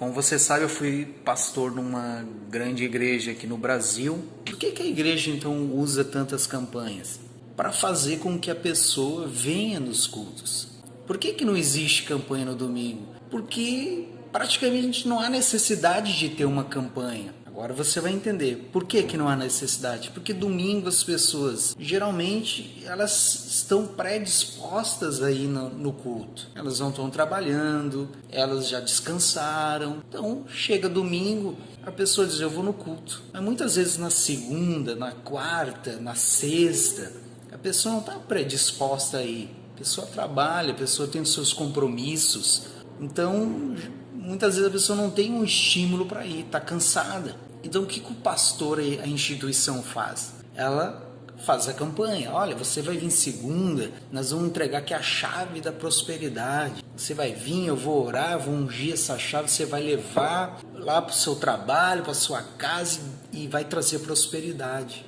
Como você sabe, eu fui pastor numa grande igreja aqui no Brasil. Por que a igreja então usa tantas campanhas? Para fazer com que a pessoa venha nos cultos. Por que não existe campanha no domingo? Porque praticamente não há necessidade de ter uma campanha. Agora você vai entender por que não há necessidade. Porque domingo as pessoas, geralmente, elas estão predispostas aí no culto. Elas não estão trabalhando, elas já descansaram. Então, chega domingo, a pessoa diz, eu vou no culto. Mas muitas vezes na segunda, na quarta, na sexta, a pessoa não está predisposta aí. A pessoa trabalha, a pessoa tem os seus compromissos. Então, muitas vezes a pessoa não tem um estímulo para ir, está cansada. Então, o que o pastor, a instituição faz? Ela faz a campanha. Olha, você vai vir segunda, nós vamos entregar aqui a chave da prosperidade. Você vai vir, eu vou orar, vou ungir essa chave, você vai levar lá para o seu trabalho, para a sua casa e vai trazer prosperidade.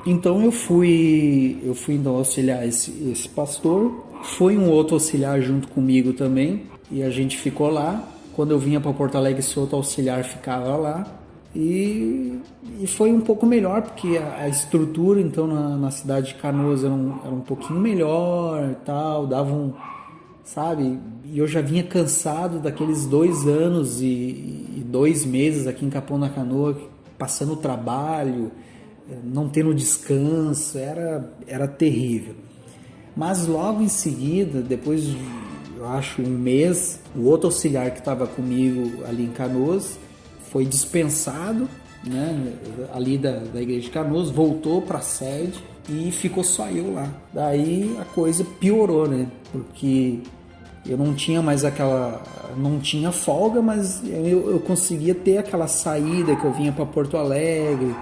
Então eu fui então auxiliar esse pastor, foi um outro auxiliar junto comigo também, e a gente ficou lá. Quando eu vinha para Porto Alegre, esse outro auxiliar ficava lá, e foi um pouco melhor, porque a estrutura então na cidade de Canoas era um pouquinho melhor e tal, sabe, e eu já vinha cansado daqueles 2 anos e 2 meses aqui em Capão da Canoa, passando trabalho, não tendo descanso, era terrível. Mas logo em seguida, depois de, eu acho, 1 mês, o outro auxiliar que estava comigo ali em Canoas foi dispensado, né, ali da igreja de Canoas, voltou para a sede e ficou só eu lá. Daí a coisa piorou, né, porque eu não tinha mais não tinha folga, mas eu conseguia ter aquela saída que eu vinha para Porto Alegre.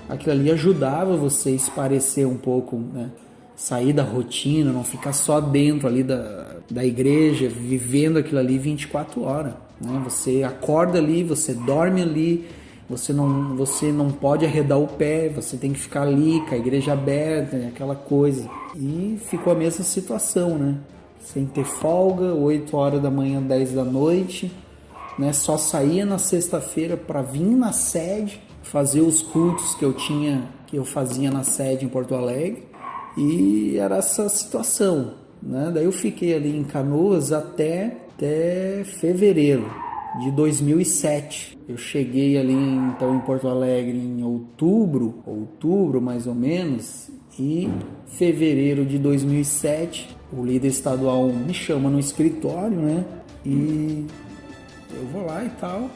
Aquilo ali ajudava você a esparecer um pouco, né? Sair da rotina, não ficar só dentro ali da igreja, vivendo aquilo ali 24 horas. Né? Você acorda ali, você dorme ali, você não pode arredar o pé, você tem que ficar ali com a igreja aberta, aquela coisa. E ficou a mesma situação, né? Sem ter folga, 8 horas da manhã, 10 da noite, né? Só saía na sexta-feira para vir na sede, fazer os cultos que eu fazia na sede em Porto Alegre, e era essa situação, né? Daí eu fiquei ali em Canoas até fevereiro de 2007. Eu cheguei ali então em Porto Alegre em outubro mais ou menos, e fevereiro de 2007 o líder estadual me chama no escritório, né? E eu vou lá e tal.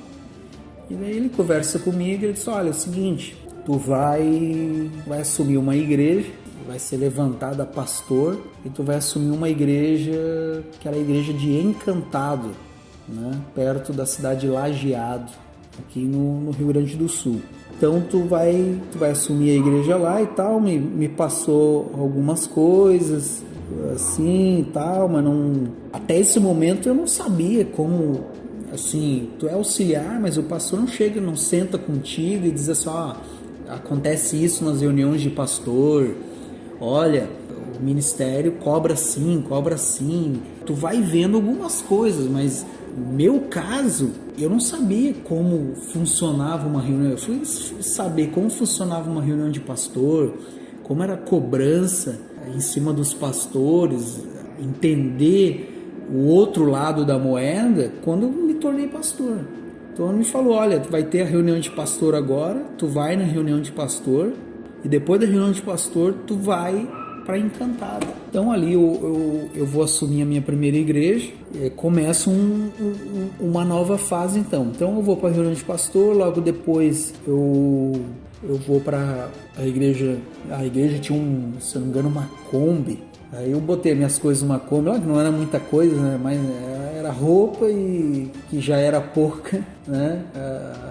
E daí ele conversa comigo e ele diz, olha, é o seguinte, tu vai assumir uma igreja, vai ser levantada pastor, e tu vai assumir uma igreja que era a igreja de Encantado, né, perto da cidade de Lajeado, aqui no Rio Grande do Sul. Então tu vai assumir a igreja lá e tal, me passou algumas coisas assim e tal, mas até esse momento eu não sabia como. Assim, tu é auxiliar, mas o pastor não chega, não senta contigo e diz assim, acontece isso nas reuniões de pastor, olha, o ministério cobra assim. Tu vai vendo algumas coisas, mas no meu caso, eu não sabia como funcionava uma reunião. Eu fui saber como funcionava uma reunião de pastor, como era a cobrança em cima dos pastores, entender o outro lado da moeda quando eu me tornei pastor. Então ele me falou, olha, tu vai ter a reunião de pastor agora, tu vai na reunião de pastor e depois da reunião de pastor tu vai para Encantado. Então ali eu vou assumir a minha primeira igreja, começa uma nova fase então. Então eu vou para a reunião de pastor, logo depois eu vou para a igreja tinha se eu não me engano uma Kombi. Aí eu botei minhas coisas numa Kombi, não era muita coisa, né? Mas era roupa e que já era pouca, né?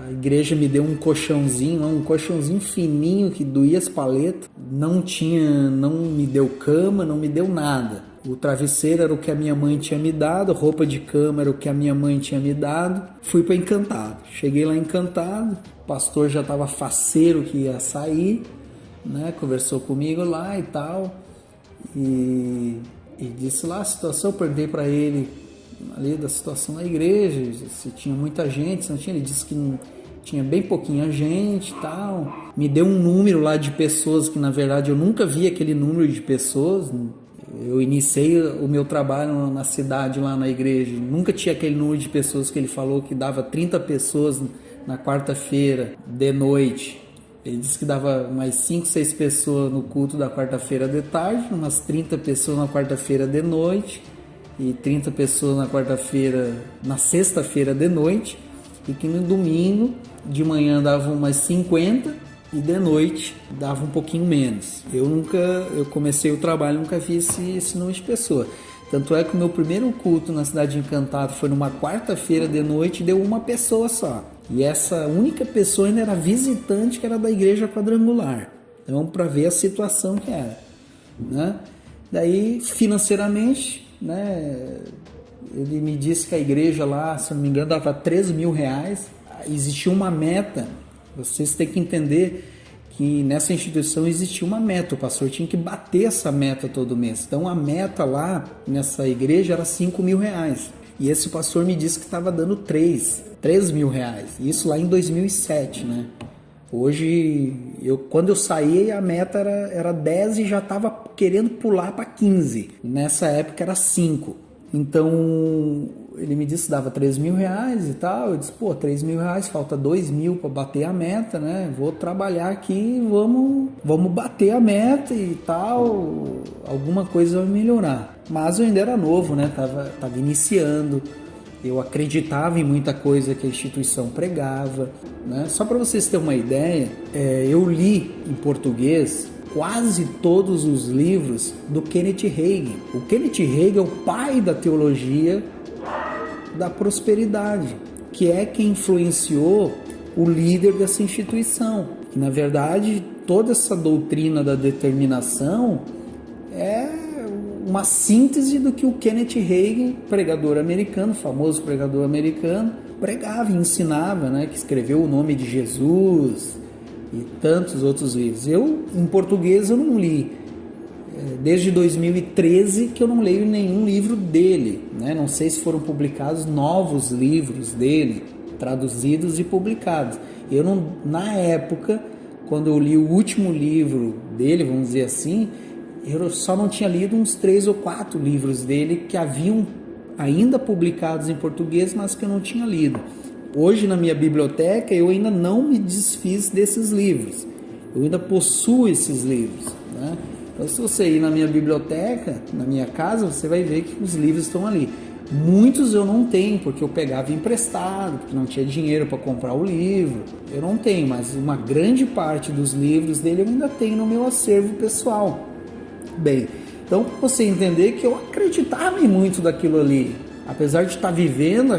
A igreja me deu um colchãozinho fininho que doía as paletas, não me deu cama, não me deu nada. O travesseiro era o que a minha mãe tinha me dado, roupa de cama era o que a minha mãe tinha me dado. Fui para Encantado. Cheguei lá Encantado, o pastor já estava faceiro que ia sair, né? Conversou comigo lá e tal. E disse lá a situação, eu perguntei para ele ali da situação da igreja, se tinha muita gente, se não tinha. Ele disse que não, tinha bem pouquinha gente e tal. Me deu um número lá de pessoas que na verdade eu nunca vi aquele número de pessoas. Eu iniciei o meu trabalho na cidade, lá na igreja, nunca tinha aquele número de pessoas que ele falou que dava 30 pessoas na quarta-feira de noite. Ele disse que dava mais 5, 6 pessoas no culto da quarta-feira de tarde, umas 30 pessoas na quarta-feira de noite e 30 pessoas na quarta-feira, na sexta-feira de noite, e que no domingo de manhã dava umas 50 e de noite dava um pouquinho menos. Eu comecei o trabalho, nunca vi esse número de pessoas. Tanto é que o meu primeiro culto na Cidade de Encantado foi numa quarta-feira de noite e deu uma pessoa só. E essa única pessoa ainda era visitante, que era da igreja quadrangular. Então, para ver a situação que era, né? Daí, financeiramente, né, ele me disse que a igreja lá, se não me engano, dava R$3.000. Existia uma meta. Vocês têm que entender que nessa instituição existia uma meta, o pastor tinha que bater essa meta todo mês. Então a meta lá nessa igreja era R$5.000. E esse pastor me disse que estava dando R$3.000. Isso lá em 2007, né? Hoje, quando eu saí, a meta era 10 e já estava querendo pular para 15. Nessa época era 5. Então, ele me disse que dava R$3.000 e tal. Eu disse, pô, R$3.000, falta R$2.000 para bater a meta, né? Vou trabalhar aqui, vamos bater a meta e tal. Alguma coisa vai melhorar. Mas eu ainda era novo, né? Tava iniciando. Eu acreditava em muita coisa que a instituição pregava, né? Só para vocês terem uma ideia, eu li em português quase todos os livros do Kenneth Hagin. O Kenneth Hagin é o pai da teologia da prosperidade, que é quem influenciou o líder dessa instituição. Que, na verdade, toda essa doutrina da determinação é uma síntese do que o Kenneth Hagin, pregador americano, famoso pregador americano, pregava e ensinava, né? Que escreveu O Nome de Jesus e tantos outros livros. Eu, em português, eu não li. Desde 2013 que eu não leio nenhum livro dele, né? Não sei se foram publicados novos livros dele, traduzidos e publicados. Eu não, na época, quando eu li o último livro dele, vamos dizer assim, eu só não tinha lido uns 3 ou 4 livros dele que haviam ainda publicados em português, mas que eu não tinha lido. Hoje, na minha biblioteca, eu ainda não me desfiz desses livros. Eu ainda possuo esses livros, né? Então, se você ir na minha biblioteca, na minha casa, você vai ver que os livros estão ali. Muitos eu não tenho, porque eu pegava emprestado, porque não tinha dinheiro para comprar o livro. Eu não tenho, mas uma grande parte dos livros dele eu ainda tenho no meu acervo pessoal. Bem, então você entender que eu acreditava em muito daquilo ali. Apesar de estar vivendo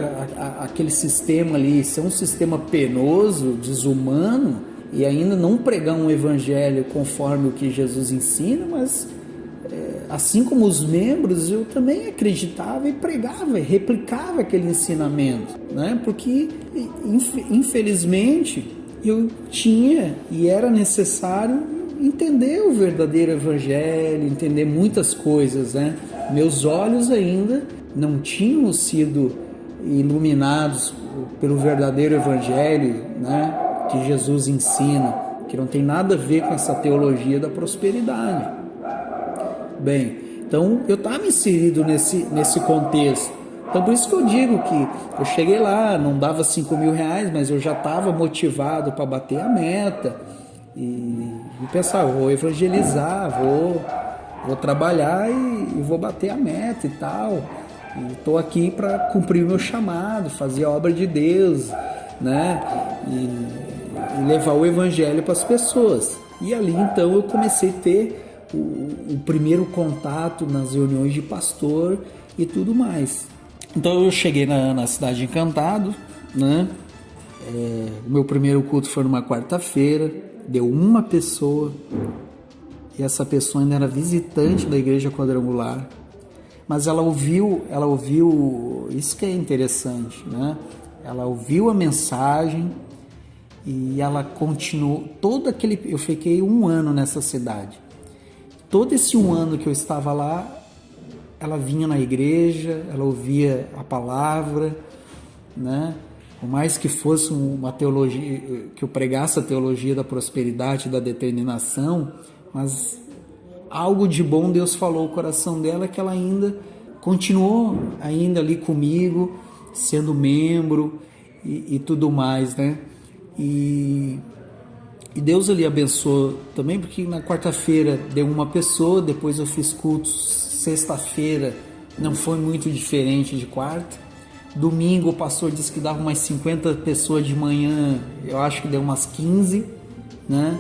aquele sistema ali, ser um sistema penoso, desumano, e ainda não pregar um evangelho conforme o que Jesus ensina, mas assim como os membros, eu também acreditava e pregava, e replicava aquele ensinamento, né? Porque infelizmente eu tinha e era necessário entender o verdadeiro evangelho, entender muitas coisas, né? Meus olhos ainda não tinham sido iluminados pelo verdadeiro evangelho, né, que Jesus ensina, que não tem nada a ver com essa teologia da prosperidade. Bem, então eu estava inserido nesse contexto. Então por isso que eu digo que eu cheguei lá, não dava R$5.000, mas eu já estava motivado para bater a meta e pensava, vou evangelizar, vou trabalhar e vou bater a meta e tal. Estou aqui para cumprir o meu chamado, fazer a obra de Deus, né? E levar o evangelho para as pessoas. E ali então eu comecei a ter o primeiro contato nas reuniões de pastor e tudo mais. Então eu cheguei na Cidade de Encantado, né? O meu primeiro culto foi numa quarta-feira, deu uma pessoa, e essa pessoa ainda era visitante da igreja quadrangular. mas ela ouviu, isso que é interessante, né? Ela ouviu a mensagem e ela continuou, eu fiquei 1 ano nessa cidade. Todo esse 1 ano que eu estava lá, ela vinha na igreja, ela ouvia a palavra, né? Por mais que fosse uma teologia, que eu pregasse a teologia da prosperidade e da determinação, mas algo de bom Deus falou ao coração dela, que ela ainda continuou ainda ali comigo, sendo membro e tudo mais, né? E Deus ali abençoou também, porque na quarta-feira deu uma pessoa, depois eu fiz cultos, sexta-feira não foi muito diferente de quarta, domingo o pastor disse que dava umas 50 pessoas de manhã, eu acho que deu umas 15, né?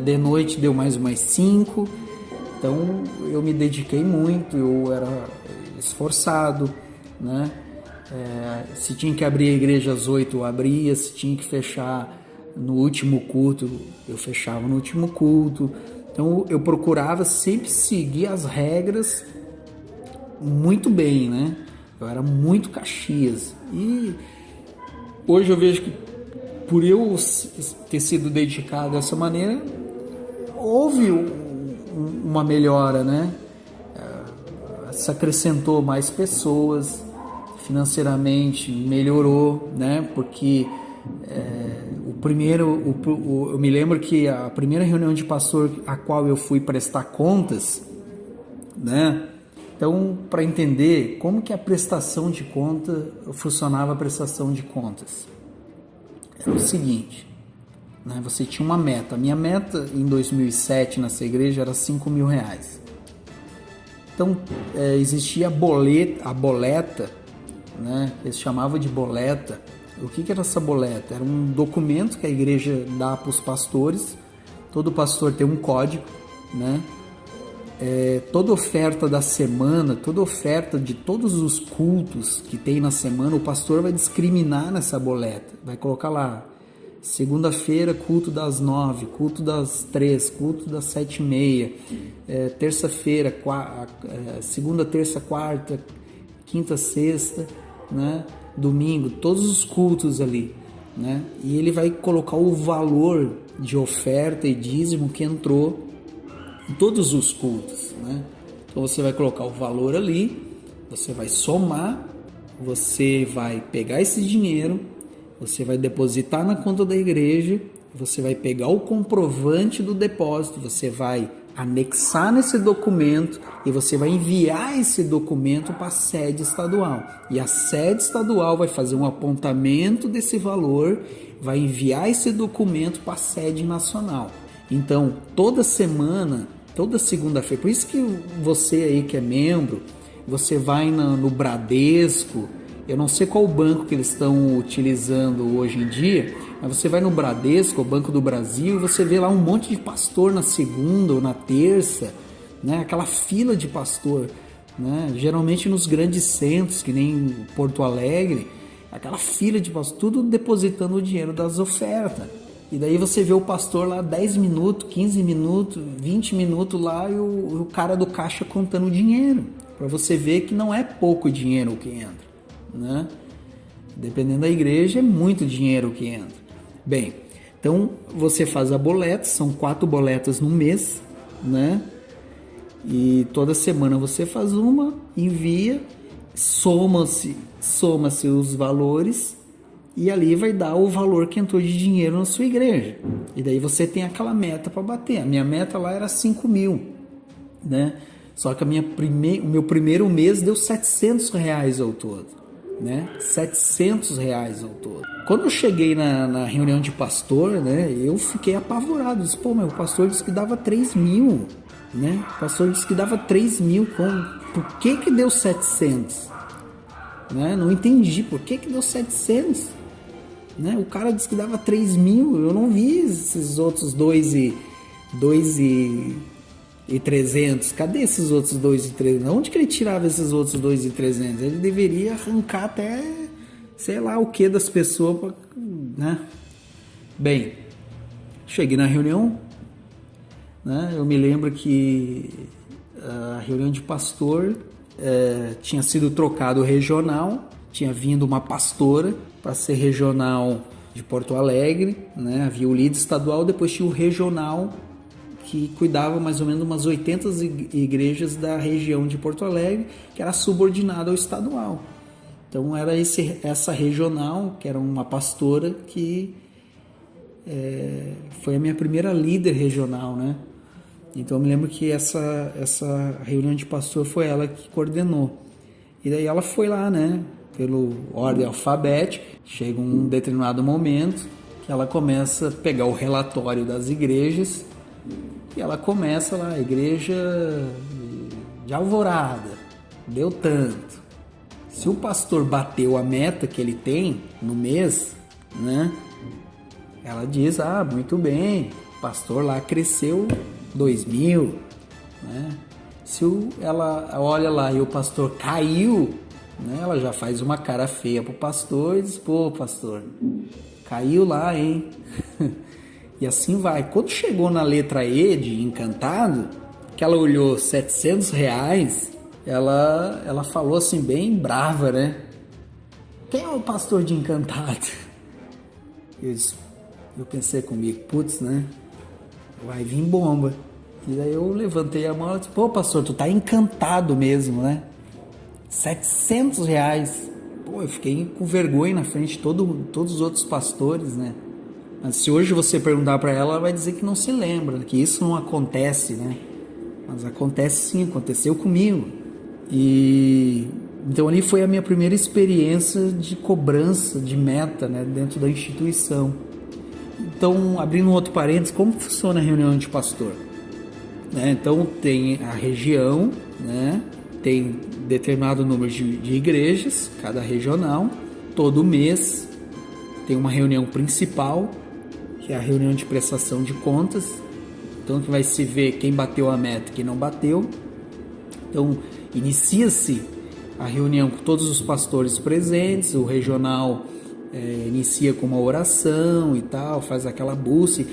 De noite deu mais umas 5, então eu me dediquei muito, eu era esforçado, né? Se tinha que abrir a igreja às 8, eu abria, se tinha que fechar no último culto, eu fechava no último culto. Então eu procurava sempre seguir as regras muito bem, né? Eu era muito Caxias. E hoje eu vejo que por eu ter sido dedicado dessa maneira, houve uma melhora, né? Se acrescentou mais pessoas, financeiramente melhorou, né? Porque eu me lembro que a primeira reunião de pastor a qual eu fui prestar contas, né? Então, para entender como que a prestação de conta funcionava, a prestação de contas era o seguinte, né? Você tinha uma meta. A minha meta em 2007 nessa igreja era R$5.000. Então, existia a boleta, né? Eles chamavam de boleta. O que era essa boleta? Era um documento que a igreja dá para os pastores. Todo pastor tem um código, né? Toda oferta da semana, toda oferta de todos os cultos que tem na semana, o pastor vai discriminar nessa boleta. Vai colocar lá, segunda-feira, culto das 9, culto das 3, culto das 7h30, terça-feira, segunda, terça, quarta, quinta, sexta, né? Domingo, todos os cultos ali, né? E ele vai colocar o valor de oferta e dízimo que entrou em todos os cultos, né? Então você vai colocar o valor ali, você vai somar, você vai pegar esse dinheiro, você vai depositar na conta da igreja, você vai pegar o comprovante do depósito, você vai anexar nesse documento e você vai enviar esse documento para a sede estadual. E a sede estadual vai fazer um apontamento desse valor, vai enviar esse documento para a sede nacional. Então, toda semana, toda segunda-feira, por isso que você aí que é membro, você vai no Bradesco, eu não sei qual banco que eles estão utilizando hoje em dia, mas você vai no Bradesco, o Banco do Brasil, e você vê lá um monte de pastor na segunda ou na terça, né? Aquela fila de pastor, né? Geralmente nos grandes centros, que nem Porto Alegre, aquela fila de pastor, tudo depositando o dinheiro das ofertas. E daí você vê o pastor lá 10 minutos, 15 minutos, 20 minutos lá e o cara do caixa contando o dinheiro. Para você ver que não é pouco dinheiro que entra, né? Dependendo da igreja, é muito dinheiro que entra. Bem, então você faz a boleta, são 4 boletas no mês, né? E toda semana você faz uma, envia, soma-se os valores e ali vai dar o valor que entrou de dinheiro na sua igreja. E daí você tem aquela meta para bater. A minha meta lá era 5.000, né? Só que o meu primeiro mês deu R$700 ao todo, né? R$700 ao todo. Quando eu cheguei na reunião de pastor, né? Eu fiquei apavorado. Disse, pô, meu, o pastor disse que dava 3.000, né? O pastor disse que dava 3.000. Por que deu 700? Né? Não entendi. Por que deu 700? Né? O cara disse que dava 3.000. Eu não vi esses outros 2.300. Cadê esses outros 2.300? Onde que ele tirava esses outros 2.300? Ele deveria arrancar até sei lá o que das pessoas, né? Bem, cheguei na reunião, né? Eu me lembro que a reunião de pastor, tinha sido trocado o regional, tinha vindo uma pastora para ser regional de Porto Alegre, né? Havia o líder estadual, depois tinha o regional que cuidava mais ou menos umas 80 igrejas da região de Porto Alegre, que era subordinada ao estadual. Então era essa regional, que era uma pastora, que foi a minha primeira líder regional, né? Então eu me lembro que essa reunião de pastor foi ela que coordenou. E daí ela foi lá, né? Pelo ordem alfabética. Chega um determinado momento que ela começa a pegar o relatório das igrejas e ela começa lá, a igreja de Alvorada, deu tanto. Se o pastor bateu a meta que ele tem no mês, né? Ela diz, muito bem, o pastor lá cresceu 2.000, né? Se ela olha lá e o pastor caiu, né? Ela já faz uma cara feia pro pastor e diz, pô, pastor, caiu lá, hein? E assim vai. Quando chegou na letra E de Encantado, que ela olhou R$700, ela falou assim, bem brava, né? Quem é o pastor de Encantado? Eu pensei comigo, putz, né? Vai vir bomba. E daí eu levantei a mão e disse, pô, pastor, tu tá encantado mesmo, né? R$700. Pô, eu fiquei com vergonha na frente de todos os outros pastores, né? Mas se hoje você perguntar para ela, ela vai dizer que não se lembra, que isso não acontece, né? Mas acontece sim, aconteceu comigo. E então ali foi a minha primeira experiência de cobrança de meta, né, dentro da instituição. Então, abrindo um outro parênteses, como funciona a reunião de pastor? Então tem a região, né? Tem determinado número de igrejas, cada regional. Todo mês tem uma reunião principal, que é a reunião de prestação de contas. Então que vai se ver quem bateu a meta e quem não bateu. Então inicia-se a reunião com todos os pastores presentes, o regional inicia com uma oração e tal, faz aquela busca,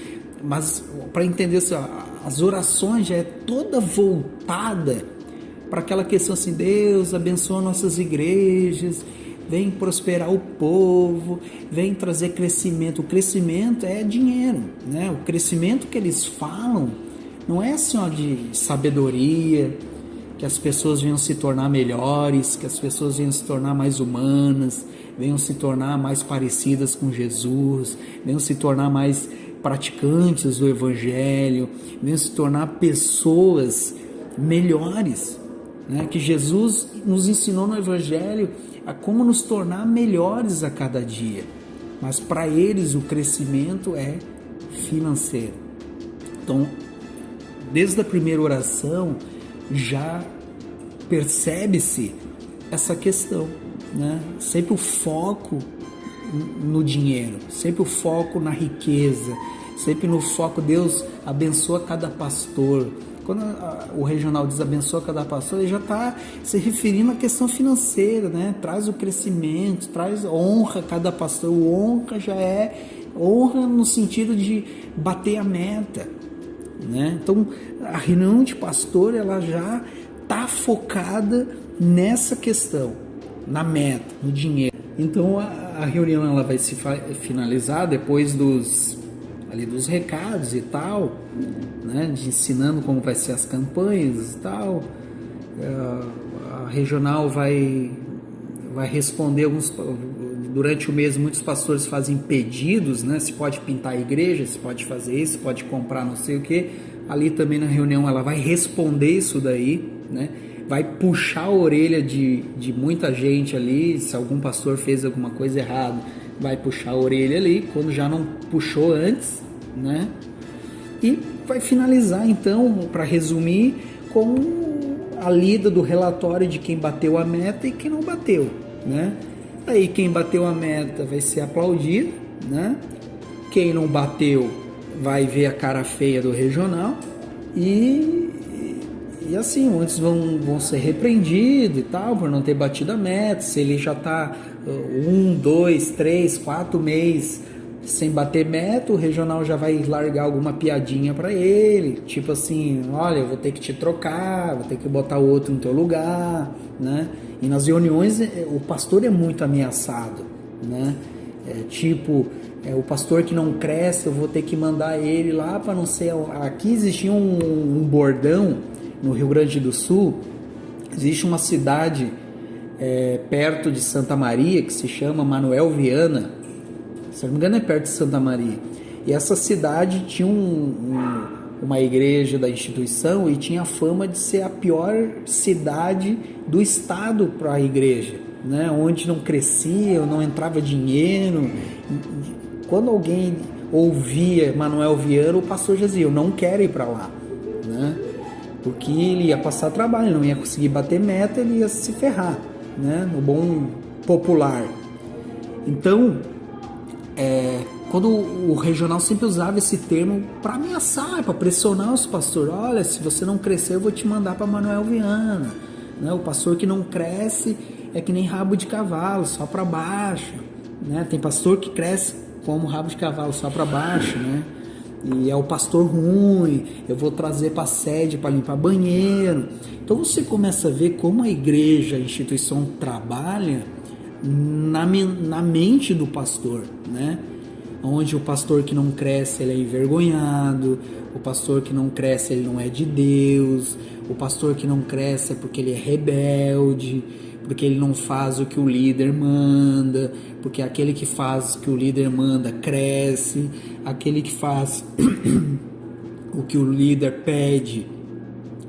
mas para entender assim, as orações já é toda voltada para aquela questão assim, Deus abençoa nossas igrejas, vem prosperar o povo, vem trazer crescimento. O crescimento é dinheiro, né? O crescimento que eles falam não é assim, de sabedoria, que as pessoas venham se tornar melhores, que as pessoas venham se tornar mais humanas, venham se tornar mais parecidas com Jesus, venham se tornar mais praticantes do Evangelho, venham se tornar pessoas melhores, né? Que Jesus nos ensinou no Evangelho a como nos tornar melhores a cada dia, mas para eles o crescimento é financeiro. Então, desde a primeira oração, já percebe-se essa questão, né? Sempre o foco no dinheiro, sempre o foco na riqueza, sempre no foco, Deus abençoa cada pastor. Quando o regional diz abençoa cada pastor, ele já está se referindo à questão financeira, né? Traz o crescimento, traz honra a cada pastor. O honra já é honra no sentido de bater a meta, né? Então a reunião de pastor, ela já está focada nessa questão, na meta, no dinheiro. Então a reunião ela vai se finalizar depois dos recados e tal, né, de ensinando como vai ser as campanhas e tal. A regional vai responder durante o mês. Muitos pastores fazem pedidos, né? Se pode pintar a igreja, se pode fazer isso, se pode comprar não sei o que. Ali também na reunião ela vai responder isso daí, né? Vai puxar a orelha de muita gente ali. Se algum pastor fez alguma coisa errada, vai puxar a orelha ali, quando já não puxou antes, né? E vai finalizar então, para resumir, com a lida do relatório de quem bateu a meta e quem não bateu, né? Aí quem bateu a meta vai ser aplaudido, né? Quem não bateu vai ver a cara feia do regional e assim, muitos vão ser repreendidos e tal, por não ter batido a meta. Se ele já está 1, 2, 3, 4 meses sem bater meta, o regional já vai largar alguma piadinha para ele, tipo assim, olha, eu vou ter que te trocar, vou ter que botar outro no teu lugar, né? E nas reuniões o pastor é muito ameaçado, né? O pastor que não cresce, eu vou ter que mandar ele lá para não sei... Aqui existia um bordão no Rio Grande do Sul, existe uma cidade perto de Santa Maria que se chama Manuel Viana, se não me engano é perto de Santa Maria, e essa cidade tinha uma igreja da instituição e tinha a fama de ser a pior cidade do estado para a igreja, né? Onde não crescia, não entrava dinheiro. Quando alguém ouvia Manuel Viana, o pastor já dizia, eu não quero ir para lá, né? Porque ele ia passar trabalho, não ia conseguir bater meta, ele ia se ferrar, né? No bom popular. Então, quando o regional sempre usava esse termo para ameaçar, para pressionar os pastores, olha, se você não crescer, eu vou te mandar para Manuel Viana, né? O pastor que não cresce é que nem rabo de cavalo, só para baixo, né? Tem pastor que cresce como rabo de cavalo, só para baixo, né? E é o pastor ruim, eu vou trazer para a sede para limpar banheiro. Então você começa a ver como a igreja, a instituição trabalha na mente do pastor, né? Onde o pastor que não cresce, ele é envergonhado, o pastor que não cresce, ele não é de Deus, o pastor que não cresce é porque ele é rebelde, porque ele não faz o que o líder manda, porque aquele que faz o que o líder manda cresce, aquele que faz o que o líder pede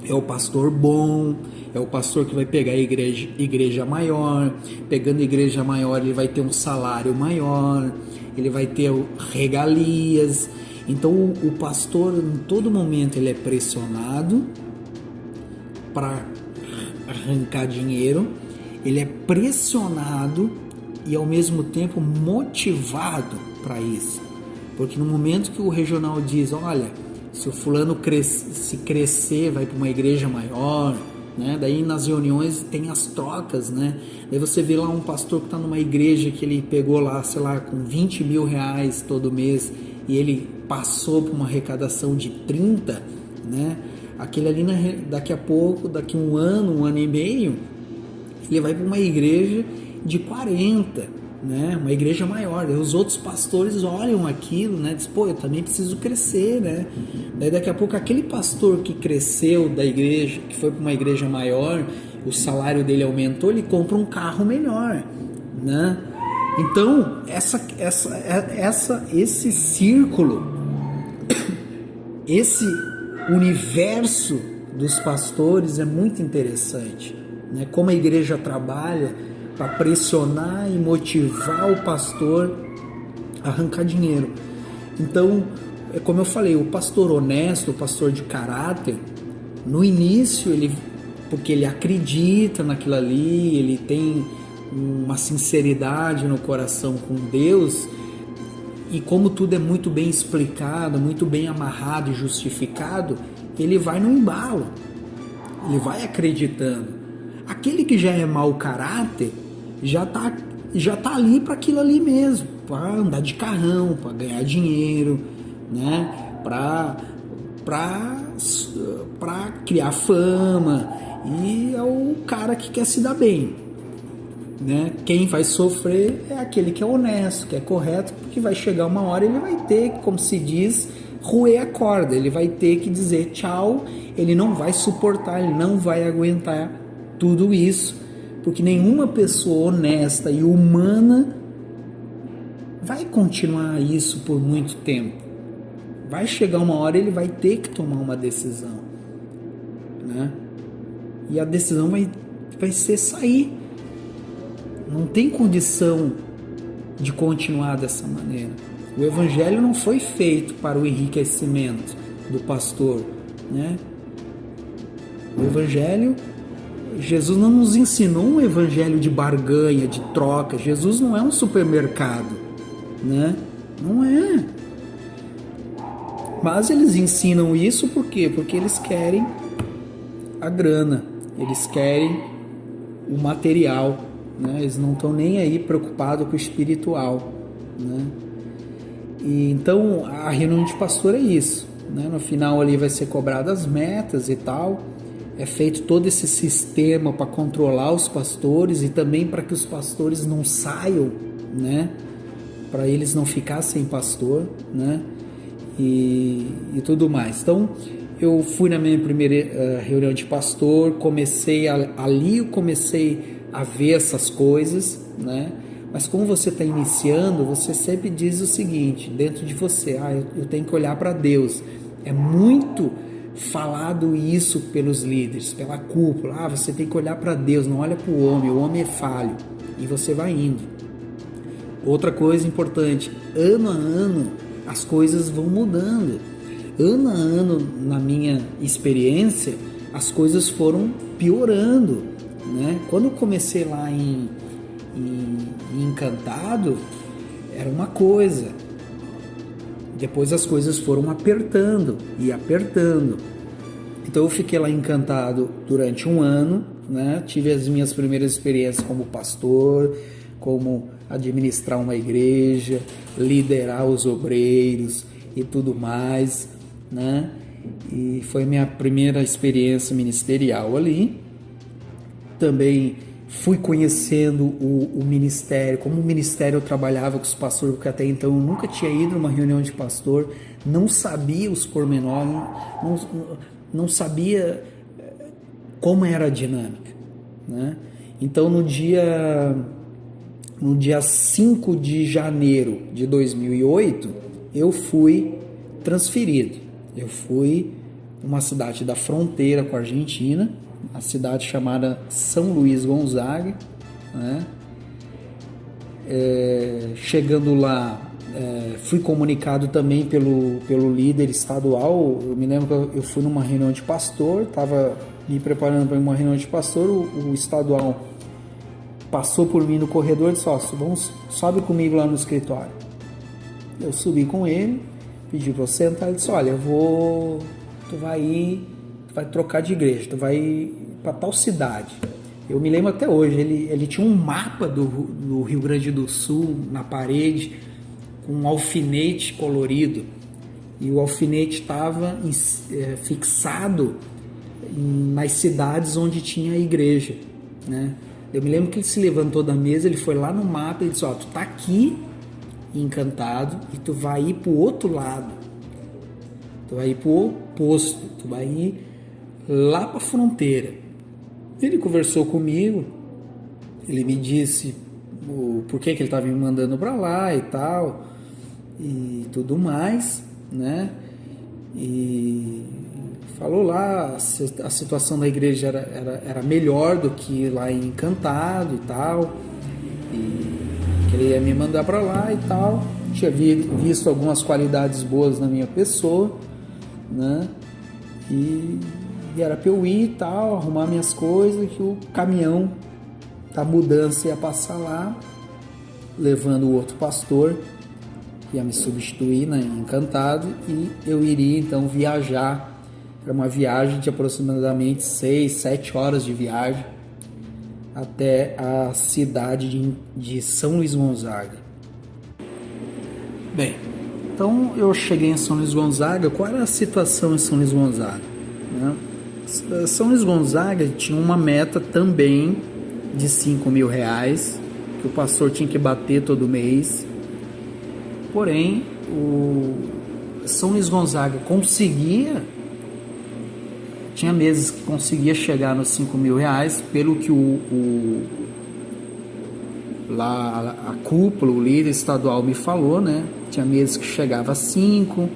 é o pastor bom, é o pastor que vai pegar a igreja maior, pegando a igreja maior ele vai ter um salário maior, ele vai ter regalias. Então o pastor em todo momento ele é pressionado para arrancar dinheiro, ele é pressionado e ao mesmo tempo motivado para isso, porque no momento que o regional diz, olha, se o fulano se crescer, vai para uma igreja maior, né? Daí nas reuniões tem as trocas, né? Daí você vê lá um pastor que está numa igreja que ele pegou lá, sei lá, com 20 mil reais todo mês e ele passou por uma arrecadação de 30, né? Aquele ali daqui a pouco, daqui um ano e meio, ele vai para uma igreja de 40, né? Uma igreja maior. Daí os outros pastores olham aquilo, né? Diz, pô, eu também preciso crescer, né? Daí daqui a pouco aquele pastor que cresceu da igreja, que foi para uma igreja maior, o salário dele aumentou, ele compra um carro melhor, né? Então esse círculo, esse universo dos pastores é muito interessante, né? Como a igreja trabalha para pressionar e motivar o pastor a arrancar dinheiro. Então, é como eu falei, o pastor honesto, o pastor de caráter, no início porque ele acredita naquilo ali, ele tem uma sinceridade no coração com Deus, e como tudo é muito bem explicado, muito bem amarrado e justificado, ele vai no embalo, ele vai acreditando. Aquele que já é mau caráter já tá ali para aquilo ali mesmo, para andar de carrão, para ganhar dinheiro, né? Para criar fama, e é o cara que quer se dar bem, né? Quem vai sofrer é aquele que é honesto, que é correto, porque vai chegar uma hora ele vai ter, como se diz, roer a corda, ele vai ter que dizer tchau, ele não vai suportar, ele não vai aguentar tudo isso, porque nenhuma pessoa honesta e humana vai continuar isso por muito tempo. Vai chegar uma hora ele vai ter que tomar uma decisão, né? E a decisão vai ser sair. Não tem condição de continuar dessa maneira. O evangelho não foi feito para o enriquecimento do pastor, né? O evangelho, Jesus não nos ensinou um evangelho de barganha, de troca. Jesus não é um supermercado, né? Não é. Mas eles ensinam isso por quê? Porque eles querem a grana, eles querem o material, né? Eles não estão nem aí preocupados com o espiritual, né? E então a reunião de pastor é isso, né? No final ali vai ser cobradas as metas e tal, é feito todo esse sistema para controlar os pastores e também para que os pastores não saiam, né? Para eles não ficarem sem pastor, né? E tudo mais. Então eu fui na minha primeira reunião de pastor, ali eu comecei a ver essas coisas, né? Mas como você está iniciando, você sempre diz o seguinte, dentro de você, eu tenho que olhar para Deus. É muito falado isso pelos líderes, pela cúpula. Você tem que olhar para Deus, não olha para o homem é falho. E você vai indo. Outra coisa importante, ano a ano as coisas vão mudando. Ano a ano, na minha experiência, as coisas foram piorando, né? Quando eu comecei lá em Encantado, era uma coisa. Depois as coisas foram apertando e apertando. Então eu fiquei lá Encantado durante um ano, né? Tive as minhas primeiras experiências como pastor, como administrar uma igreja, liderar os obreiros e tudo mais, né? E foi minha primeira experiência ministerial ali. Também fui conhecendo o ministério, como o ministério eu trabalhava com os pastores, porque até então eu nunca tinha ido numa reunião de pastor, não sabia os pormenores, não sabia como era a dinâmica, né? Então no dia 5 de janeiro de 2008, eu fui transferido. Eu fui uma cidade da fronteira com a Argentina, a cidade chamada São Luís Gonzaga, né? Chegando lá, fui comunicado também pelo líder estadual. Eu me lembro que eu fui numa reunião de pastor, estava me preparando para uma reunião de pastor, o estadual passou por mim no corredor e disse, sobe comigo lá no escritório. Eu subi com ele, pedi para eu sentar, ele disse, olha, tu vai trocar de igreja, tu vai para tal cidade. Eu me lembro até hoje, ele tinha um mapa do Rio Grande do Sul na parede, com um alfinete colorido, e o alfinete estava fixado nas cidades onde tinha a igreja, né? Eu me lembro que ele se levantou da mesa, ele foi lá no mapa e disse, tu tá aqui Encantado e tu vai ir pro outro lado, tu vai ir pro oposto, tu vai ir lá pra fronteira. Ele conversou comigo, ele me disse por que ele estava me mandando para lá e tal, e tudo mais, né? E falou lá, a situação da igreja era melhor do que lá em Encantado e tal, e que ele ia me mandar para lá e tal. Tinha visto algumas qualidades boas na minha pessoa, né? E era para eu ir e tal, arrumar minhas coisas, que o caminhão da mudança ia passar lá, levando o outro pastor, que ia me substituir, né, em Encantado, e eu iria então viajar. Era uma viagem de aproximadamente 6, 7 horas de viagem até a cidade de São Luís Gonzaga. Bem, então eu cheguei em São Luís Gonzaga. Qual era a situação em São Luís Gonzaga, né? São Luís Gonzaga tinha uma meta também de R$5.000 que o pastor tinha que bater todo mês. Porém, o São Luís Gonzaga tinha meses que conseguia chegar nos R$5.000, pelo que lá a cúpula, o líder estadual me falou, né? Tinha meses que chegava a 5,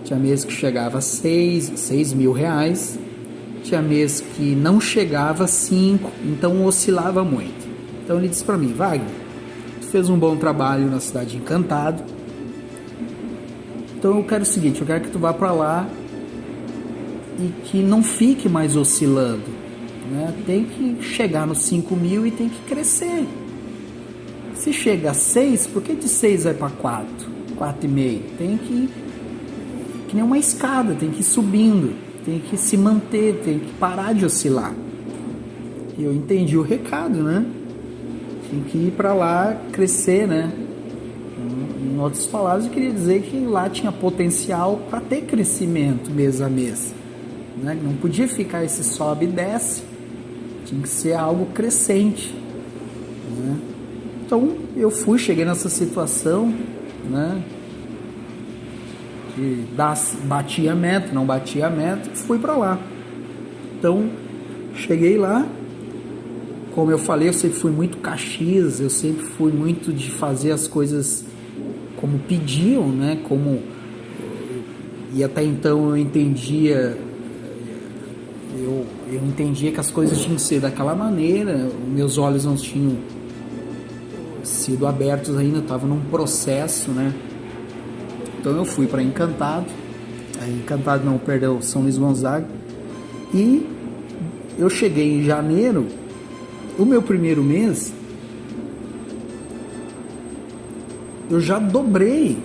tinha meses que chegava a R$6.000, tinha meses que não chegava a 5, então oscilava muito. Então ele disse para mim, Wagner, tu fez um bom trabalho na cidade de Encantado, então eu quero o seguinte, eu quero que tu vá para lá e que não fique mais oscilando, né? Tem que chegar nos 5.000 e tem que crescer. Se chega a 6, por que de 6 vai para 4, 4,5? Tem que nem uma escada, tem que ir subindo, tem que se manter, tem que parar de oscilar. E eu entendi o recado, né? Tem que ir para lá crescer, né? Em outras palavras, eu queria dizer que lá tinha potencial para ter crescimento mês a mês, né? Não podia ficar esse sobe e desce, tinha que ser algo crescente, né? Então eu cheguei nessa situação, né? De batia a meta, não batia a meta, fui para lá. Então cheguei lá, como eu falei, eu sempre fui muito Caxias, eu sempre fui muito de fazer as coisas como pediam, né? E até então eu entendia que as coisas tinham que ser daquela maneira, meus olhos não tinham sido abertos ainda, estava num processo, né? Então eu fui para São Luís Gonzaga, e eu cheguei em janeiro. O meu primeiro mês eu já dobrei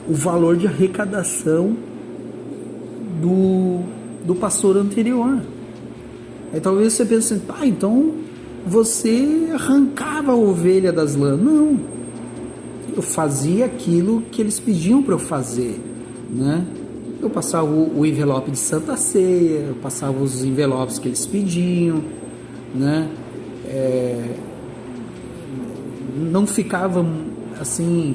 o valor de arrecadação do pastor anterior. Aí talvez você pense assim, então você arrancava a ovelha das lãs. Não, eu fazia aquilo que eles pediam para eu fazer, né? Eu passava o envelope de Santa Ceia, eu passava os envelopes que eles pediam, né? Não ficava assim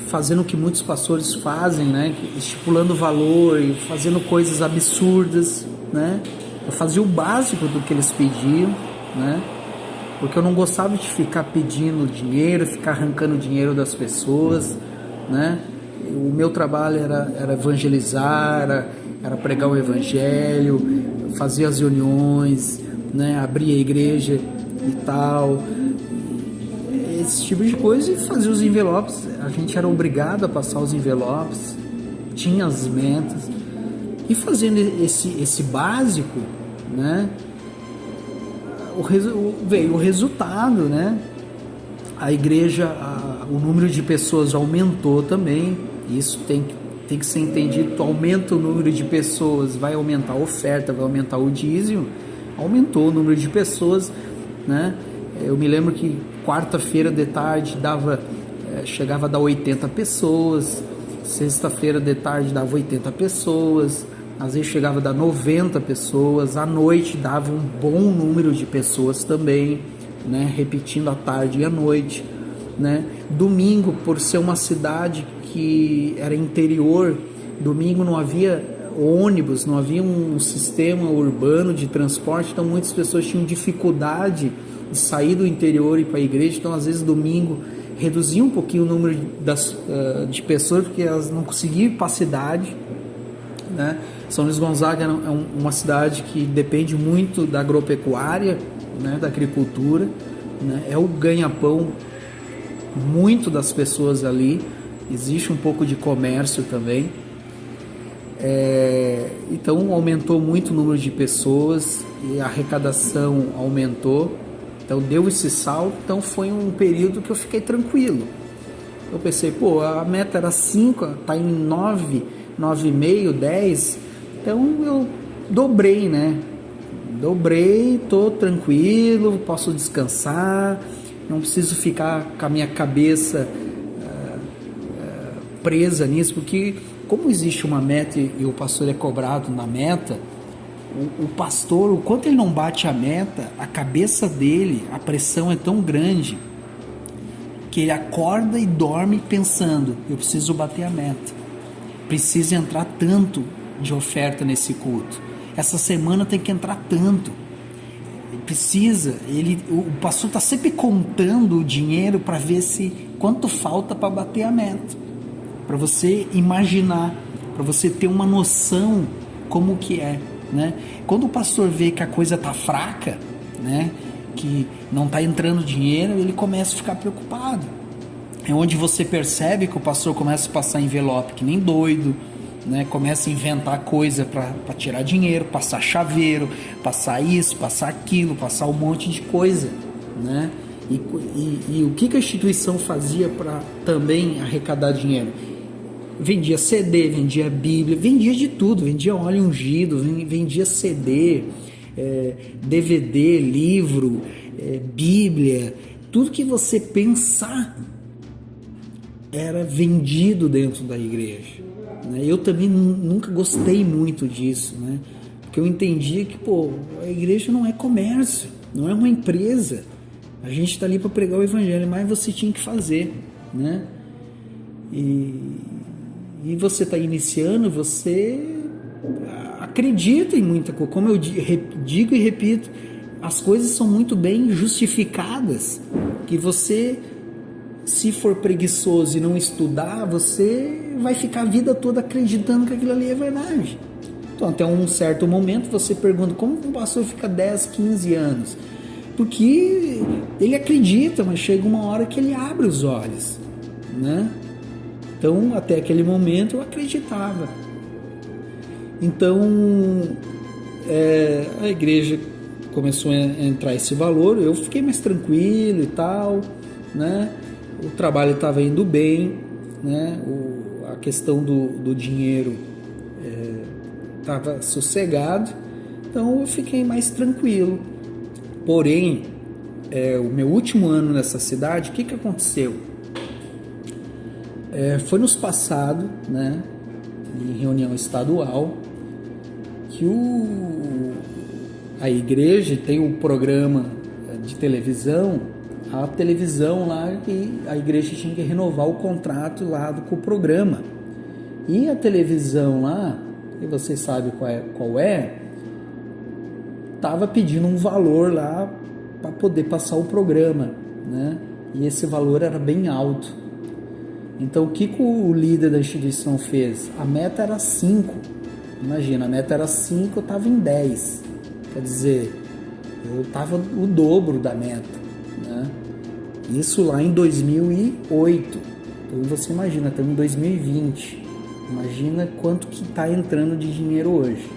fazendo o que muitos pastores fazem, né? Estipulando valor e fazendo coisas absurdas, né? Eu fazia o básico do que eles pediam, né? Porque eu não gostava de ficar pedindo dinheiro, ficar arrancando dinheiro das pessoas, né? O meu trabalho era evangelizar, era pregar o evangelho, fazer as reuniões, né? Abrir a igreja e tal, esse tipo de coisa, e fazer os envelopes. A gente era obrigado a passar os envelopes, tinha as metas, e fazendo esse básico, né? Veio o resultado, né? A igreja, o número de pessoas aumentou também. Isso tem que ser entendido. Aumenta o número de pessoas, vai aumentar a oferta, vai aumentar o dízimo. Aumentou o número de pessoas, né? Eu me lembro que quarta-feira de tarde chegava a dar 80 pessoas, sexta-feira de tarde dava 80 pessoas, às vezes chegava a dar 90 pessoas, à noite dava um bom número de pessoas também, né? Repetindo à tarde e à noite, né? Domingo, por ser uma cidade que era interior, domingo não havia ônibus, não havia um sistema urbano de transporte, então muitas pessoas tinham dificuldade de sair do interior e ir para a igreja. Então às vezes domingo reduzia um pouquinho o número de pessoas, porque elas não conseguiam ir para a cidade, né? São Luís Gonzaga é uma cidade que depende muito da agropecuária, né? Da agricultura, né? É o ganha-pão muito das pessoas ali. Existe um pouco de comércio também. Então aumentou muito o número de pessoas e a arrecadação aumentou, então deu esse salto. Então foi um período que eu fiquei tranquilo. Eu pensei, a meta era 5, tá em 9, 9,5, 10, então eu dobrei, né? Tô tranquilo, posso descansar, não preciso ficar com a minha cabeça presa nisso, porque como existe uma meta e o pastor é cobrado na meta, o pastor, o quanto ele não bate a meta, a cabeça dele, a pressão é tão grande que ele acorda e dorme pensando, eu preciso bater a meta, preciso entrar tanto de oferta nesse culto, essa semana tem que entrar tanto, o pastor está sempre contando o dinheiro para ver quanto falta para bater a meta, para você imaginar, para você ter uma noção como que é, né? Quando o pastor vê que a coisa tá fraca, né, que não tá entrando dinheiro, ele começa a ficar preocupado. É onde você percebe que o pastor começa a passar envelope que nem doido, né? Começa a inventar coisa para tirar dinheiro, passar chaveiro, passar isso, passar aquilo, passar um monte de coisa, né? E o que a instituição fazia para também arrecadar dinheiro? Vendia CD, vendia Bíblia, vendia de tudo, vendia óleo ungido, vendia CD, DVD, livro, Bíblia, tudo que você pensar era vendido dentro da igreja, né? Eu também nunca gostei muito disso, né? Porque eu entendia que, a igreja não é comércio, não é uma empresa. A gente está ali para pregar o evangelho, mas você tinha que fazer, né? E você está iniciando, você acredita em muita coisa. Como eu digo e repito, as coisas são muito bem justificadas, que você, se for preguiçoso e não estudar, você vai ficar a vida toda acreditando que aquilo ali é verdade. Então, até um certo momento, você pergunta, como um pastor fica 10, 15 anos? Porque ele acredita, mas chega uma hora que ele abre os olhos, né? Então, até aquele momento, eu acreditava. Então, a igreja começou a entrar esse valor, eu fiquei mais tranquilo e tal, né? O trabalho estava indo bem, né? A questão do dinheiro estava sossegado, então eu fiquei mais tranquilo. Porém, o meu último ano nessa cidade, o que aconteceu? Foi nos passado, né, em reunião estadual, que a igreja tem um programa de televisão, a televisão lá, e a igreja tinha que renovar o contrato lá com o programa. E a televisão lá, e vocês sabem qual é, estava pedindo um valor lá para poder passar o programa, né? E esse valor era bem alto. Então o que o líder da instituição fez? A meta era 5. Imagina, a meta era 5, eu estava em 10. Quer dizer, eu estava o dobro da meta, né? Isso lá em 2008. Então você imagina, estamos em 2020. Imagina quanto que está entrando de dinheiro hoje,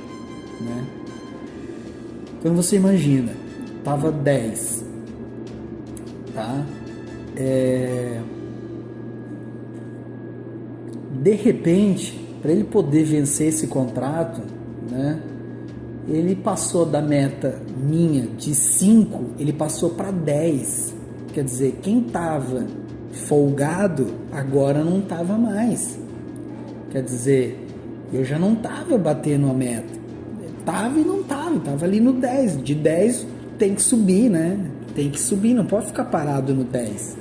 né? Então você imagina, estava 10, tá? De repente, para ele poder vencer esse contrato, né? Ele passou da meta minha de 5, ele passou para 10. Quer dizer, quem estava folgado agora não estava mais. Quer dizer, eu já não estava batendo a meta. Estava e não estava, estava ali no 10. De 10 tem que subir, né? Tem que subir, não pode ficar parado no 10.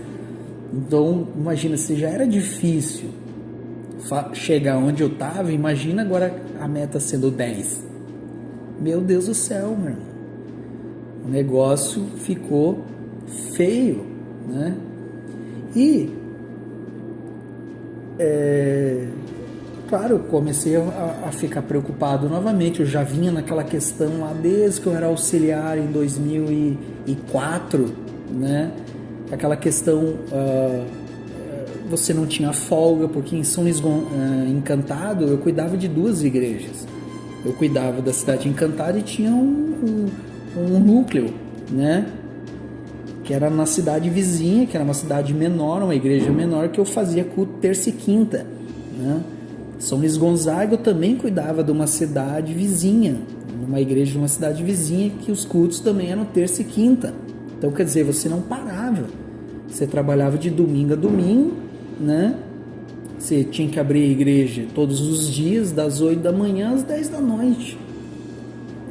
Então, imagina, se já era difícil chegar onde eu estava, imagina agora a meta sendo 10. Meu Deus do céu, meu irmão. O negócio ficou feio, né? E claro, eu comecei a ficar preocupado novamente. Eu já vinha naquela questão lá desde que eu era auxiliar em 2004, né? Aquela questão, você não tinha folga, porque em São Encantado eu cuidava de 2 igrejas. Eu cuidava da cidade Encantada e tinha um núcleo, né? Que era na cidade vizinha, que era uma cidade menor, uma igreja menor, que eu fazia culto terça e quinta, né? São Luís Gonzaga eu também cuidava de uma cidade vizinha, numa igreja de uma cidade vizinha, que os cultos também eram terça e quinta. Então, quer dizer, você não parava, você trabalhava de domingo a domingo, né? Você tinha que abrir a igreja todos os dias, das 8 da manhã às 10 da noite,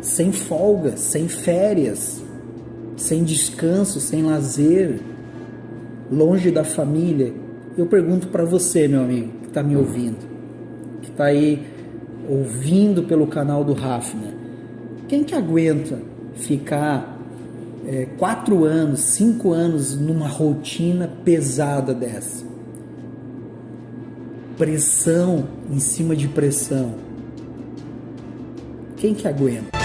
sem folga, sem férias, sem descanso, sem lazer, longe da família. Eu pergunto para você, meu amigo, que está me ouvindo, que está aí ouvindo pelo canal do Rafna, quem que aguenta ficar 4 anos, 5 anos numa rotina pesada dessa? Pressão em cima de pressão. Quem que aguenta?